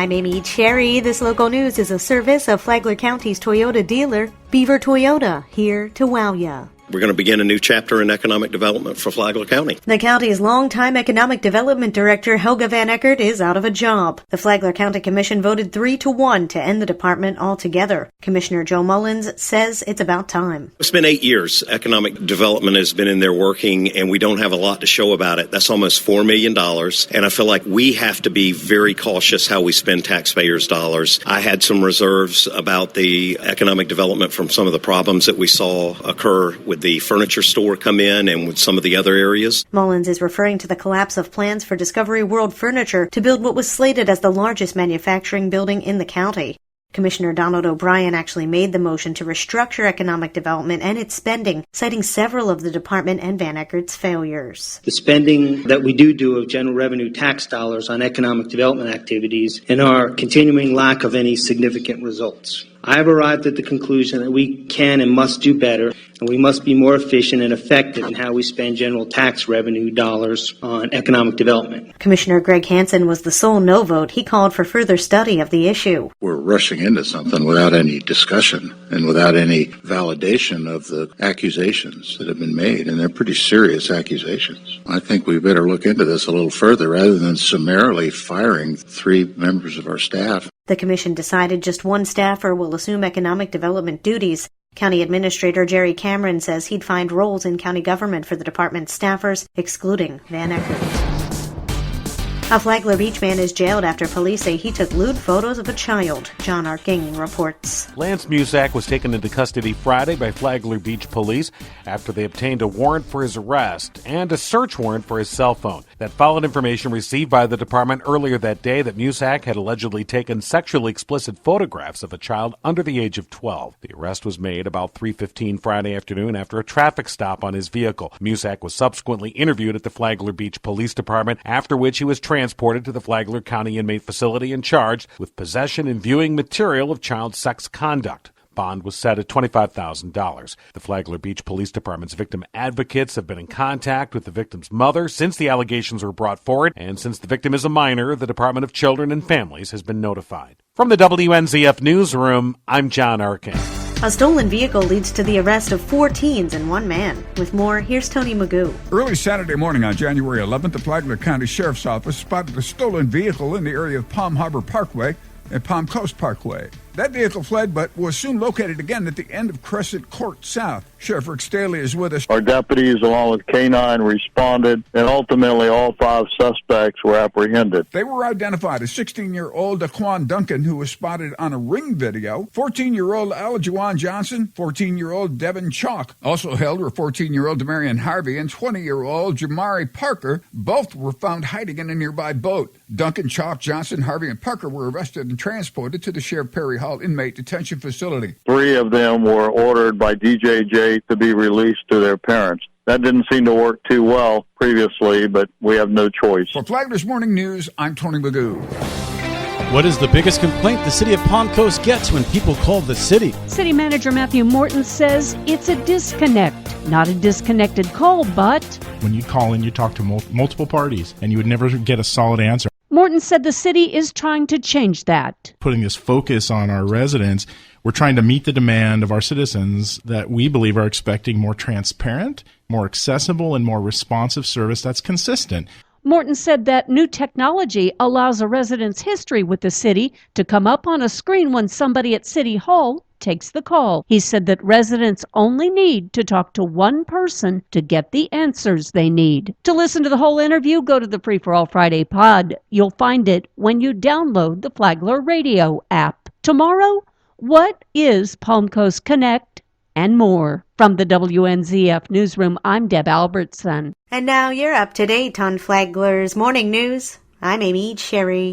I'm Amy Cherry. This local news is a service of Flagler County's Toyota dealer, Beaver Toyota, here to wow ya. We're going to begin a new chapter in economic development for Flagler County. The county's longtime economic development director, Helga Van Eckert, is out of a job. The Flagler County Commission voted 3-1 to end the department altogether. Commissioner Joe Mullins says it's about time. It's been 8 years. Economic development has been in there working, and we don't have a lot to show about it. That's almost $4 million, and I feel like we have to be very cautious how we spend taxpayers' dollars. I had some reserves about the economic development from some of the problems that we saw occur with the furniture store come in and with some of the other areas. Mullins is referring to the collapse of plans for Discovery World Furniture to build what was slated as the largest manufacturing building in the county. Commissioner Donald O'Brien actually made the motion to restructure economic development and its spending, citing several of the department and Van Eckert's failures. The spending that we do of general revenue tax dollars on economic development activities and our continuing lack of any significant results. I have arrived at the conclusion that we can and must do better, and we must be more efficient and effective in how we spend general tax revenue dollars on economic development. Commissioner Greg Hansen was the sole no vote. He called for further study of the issue. We're rushing into something without any discussion and without any validation of the accusations that have been made, and they're pretty serious accusations. I think we better look into this a little further rather than summarily firing 3 members of our staff. The commission decided just one staffer will assume economic development duties. County Administrator Jerry Cameron says he'd find roles in county government for the department's staffers, excluding Van Eckert. A Flagler Beach man is jailed after police say he took lewd photos of a child. John Arking reports. Lance Musak was taken into custody Friday by Flagler Beach police after they obtained a warrant for his arrest and a search warrant for his cell phone. That followed information received by the department earlier that day that Musak had allegedly taken sexually explicit photographs of a child under the age of 12. The arrest was made about 3:15 Friday afternoon after a traffic stop on his vehicle. Musak was subsequently interviewed at the Flagler Beach Police Department, after which he was transported to the Flagler County Inmate Facility and charged with possession and viewing material of child sex conduct. Bond was set at $25,000. The Flagler Beach Police Department's victim advocates have been in contact with the victim's mother since the allegations were brought forward, and since the victim is a minor, the Department of Children and Families has been notified. From the WNZF Newsroom, I'm John Arkin. A stolen vehicle leads to the arrest of 4 teens and 1 man. With more, here's Tony Magoo. Early Saturday morning on January 11th, the Flagler County Sheriff's Office spotted a stolen vehicle in the area of Palm Harbor Parkway and Palm Coast Parkway. That vehicle fled, but was soon located again at the end of Crescent Court South. Sheriff Rick Staley is with us. Our deputies, along with K-9, responded, and ultimately all 5 suspects were apprehended. They were identified as 16-year-old Daquan Duncan, who was spotted on a Ring video, 14-year-old Alajuan Johnson, 14-year-old Devin Chalk. Also held were 14-year-old Demarion Harvey and 20-year-old Jamari Parker. Both were found hiding in a nearby boat. Duncan, Chalk, Johnson, Harvey, and Parker were arrested and transported to the Sheriff Perry Hall Inmate Detention Facility. 3 of them were ordered by DJJ to be released to their parents. That didn't seem to work too well previously, but we have no choice. For Flagler's Morning News, I'm Tony Magoo. What is the biggest complaint the city of Palm Coast gets when people call the city? City Manager Matthew Morton says it's a disconnect. Not a disconnected call, but when you call in, you talk to multiple parties, and you would never get a solid answer. Morton said the city is trying to change that. Putting this focus on our residents, we're trying to meet the demand of our citizens that we believe are expecting more transparent, more accessible, and more responsive service that's consistent. Morton said that new technology allows a resident's history with the city to come up on a screen when somebody at City Hall takes the call. He said that residents only need to talk to one person to get the answers they need. To listen to the whole interview, go to the Free for All Friday pod. You'll find it when you download the Flagler Radio app. Tomorrow, what is Palm Coast Connect and more. From the WNZF Newsroom, I'm Deb Albertson. And now you're up to date on Flagler's Morning News. I'm Amy Cherry.